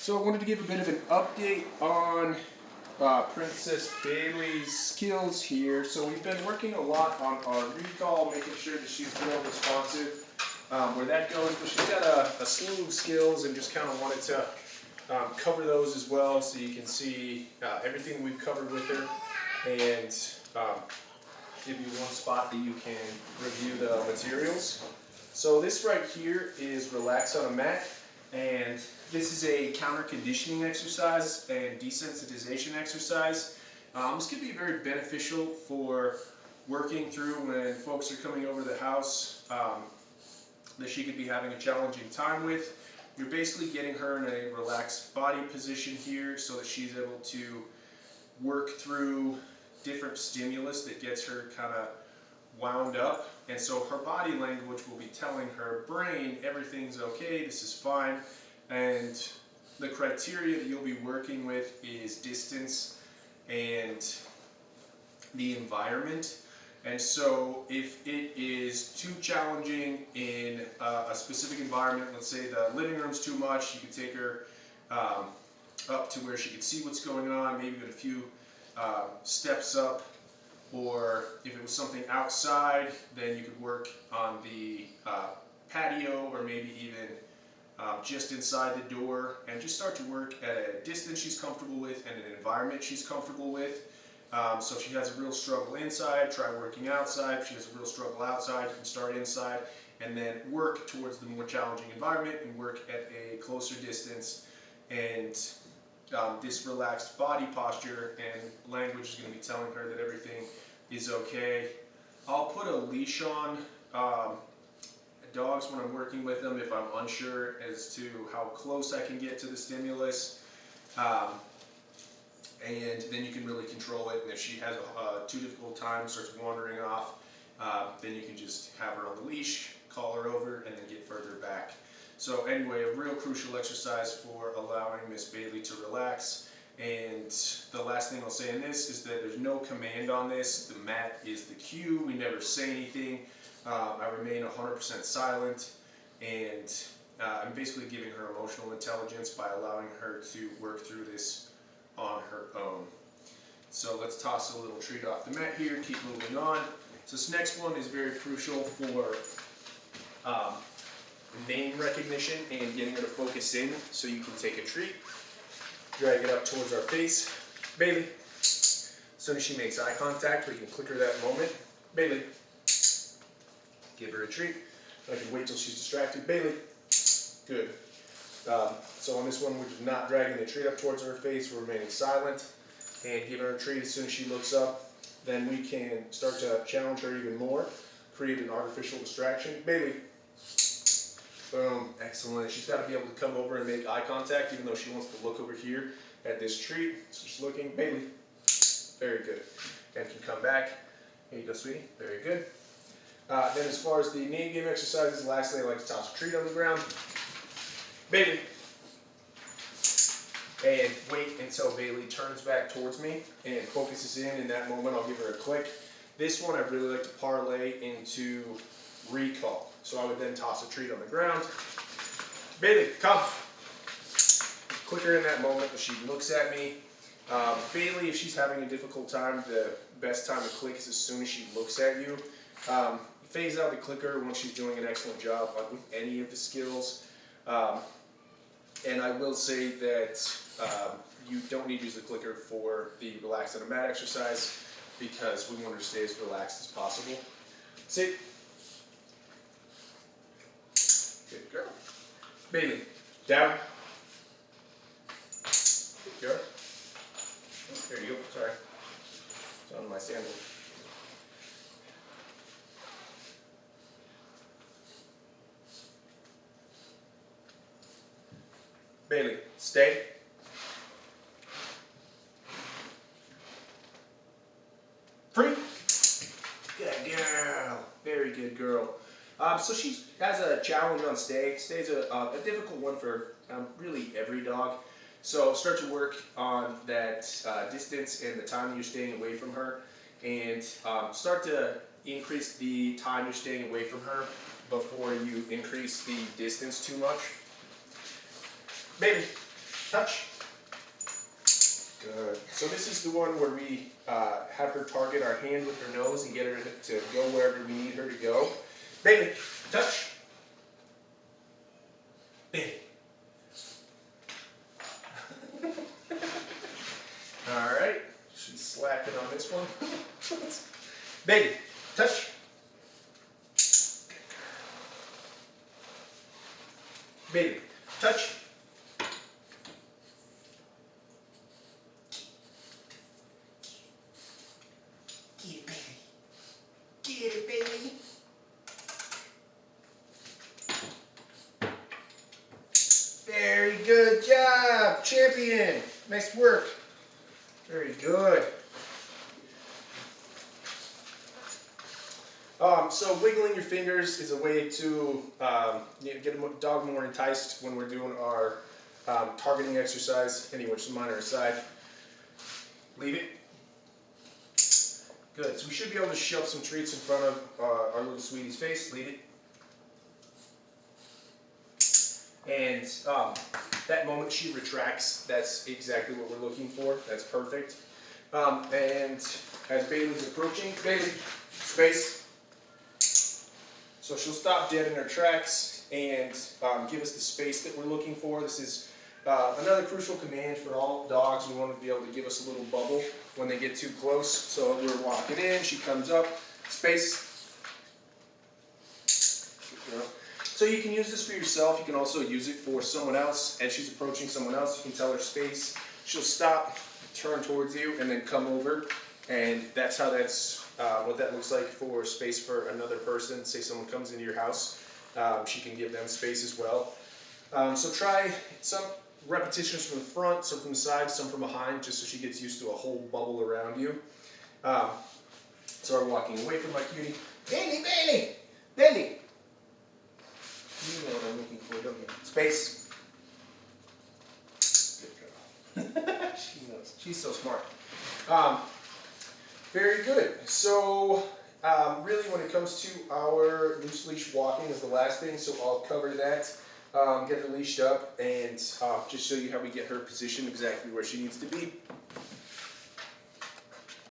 So I wanted to give a bit of an update on Princess Bailey's skills here. So we've been working a lot on our recall, making sure that she's real responsive. Where that goes, but she's got a slew of skills and just kind of wanted to cover those as well so you can see everything we've covered with her and give you one spot that you can review the materials. So this right here is relax on a mat, and this is a counter conditioning exercise and desensitization exercise. This could be very beneficial for working through when folks are coming over the house that she could be having a challenging time with. You're basically getting her in a relaxed body position here so that she's able to work through different stimulus that gets her kind of wound up. And so her body language will be telling her brain everything's okay, this is fine. And the criteria that you'll be working with is distance and the environment. And so if it is too challenging in a specific environment, let's say the living room's too much, you could take her up to where she could see what's going on, maybe even a few steps up. Or if it was something outside, then you could work on the patio or maybe even just inside the door, and just start to work at a distance she's comfortable with and an environment she's comfortable with. So if she has a real struggle inside, try working outside. If she has a real struggle outside, you can start inside and then work towards the more challenging environment and work at a closer distance. And this relaxed body posture and language is going to be telling her that everything is okay. I'll put a leash on dogs when I'm working with them if I'm unsure as to how close I can get to the stimulus. And then you can really control it, and if she has a too difficult time, starts wandering off, then you can just have her on the leash, call her over, and then get further back. So anyway, a real crucial exercise for allowing Miss Bailey to relax. And the last thing I'll say in this is that there's no command on this. The mat is the cue. We never say anything. I remain 100% silent, and I'm basically giving her emotional intelligence by allowing her to work through this on her own. So let's toss a little treat off the mat here, keep moving on. So this next one is very crucial for name recognition and getting her to focus in. So you can take a treat, drag it up towards our face. Bailey. As soon as she makes eye contact, we can click her that moment. Bailey. Give her a treat. I can wait till she's distracted. Bailey. Good. So on this one, we're just not dragging the treat up towards her face. We're remaining silent and giving her a treat as soon as she looks up. Then we can start to challenge her even more, create an artificial distraction. Bailey. Boom. Excellent. She's got to be able to come over and make eye contact, even though she wants to look over here at this treat. So she's looking. Bailey. Very good. And can come back. Here you go, sweetie. Very good. Then as far as the name game exercises, lastly, I like to toss a treat on the ground. Bailey. And wait until Bailey turns back towards me and focuses in. In that moment, I'll give her a click. This one I really like to parlay into recall. So I would then toss a treat on the ground. Bailey, come. Click her in that moment as she looks at me. Bailey, if she's having a difficult time, the best time to click is as soon as she looks at you. Phase out the clicker once she's doing an excellent job on any of the skills. And I will say that you don't need to use the clicker for the relax on a mat exercise because we want her to stay as relaxed as possible. Sit. Good girl. Bailey, down. Good girl. Oh, there you go. Sorry. It's on my sandal. Bailey, stay. Free. Good girl. Very good girl. So she has a challenge on stay. Stay's a difficult one for really every dog. So start to work on that distance and the time you're staying away from her, and start to increase the time you're staying away from her before you increase the distance too much. Baby, touch. Good. So this is the one where we have her target our hand with her nose and get her to go wherever we need her to go. Bailey, touch. Bailey. All right. She's slacking on this one. Bailey, touch. Bailey, touch. Get it, baby. Get it, baby. Very good job, champion. Nice work. Very good. So wiggling your fingers is a way to get a dog more enticed when we're doing our targeting exercise, anywhere to mine or aside. Leave it. Good. So we should be able to shove some treats in front of our little sweetie's face. Leave it. And that moment she retracts, that's exactly what we're looking for. That's perfect. And as Bailey's approaching, Bailey, space. So she'll stop dead in her tracks and give us the space that we're looking for. This is another crucial command for all dogs. We want to be able to give us a little bubble when they get too close. So we're walking in, she comes up, space. So you can use this for yourself. You can also use it for someone else. As she's approaching someone else, you can tell her space. She'll stop, turn towards you, and then come over. And that's how what that looks like for space for another person. Say someone comes into your house, she can give them space as well. So try some repetitions from the front, some from the side, some from behind, just so she gets used to a whole bubble around you. So we're walking away from my cutie. Bailey, Bailey, Bailey. You know what I'm looking for, don't you? Space. Good girl. She knows. She's so smart. Very good. So really when it comes to our loose leash walking is the last thing, so I'll cover that. Get her leashed up and just show you how we get her positioned exactly where she needs to be.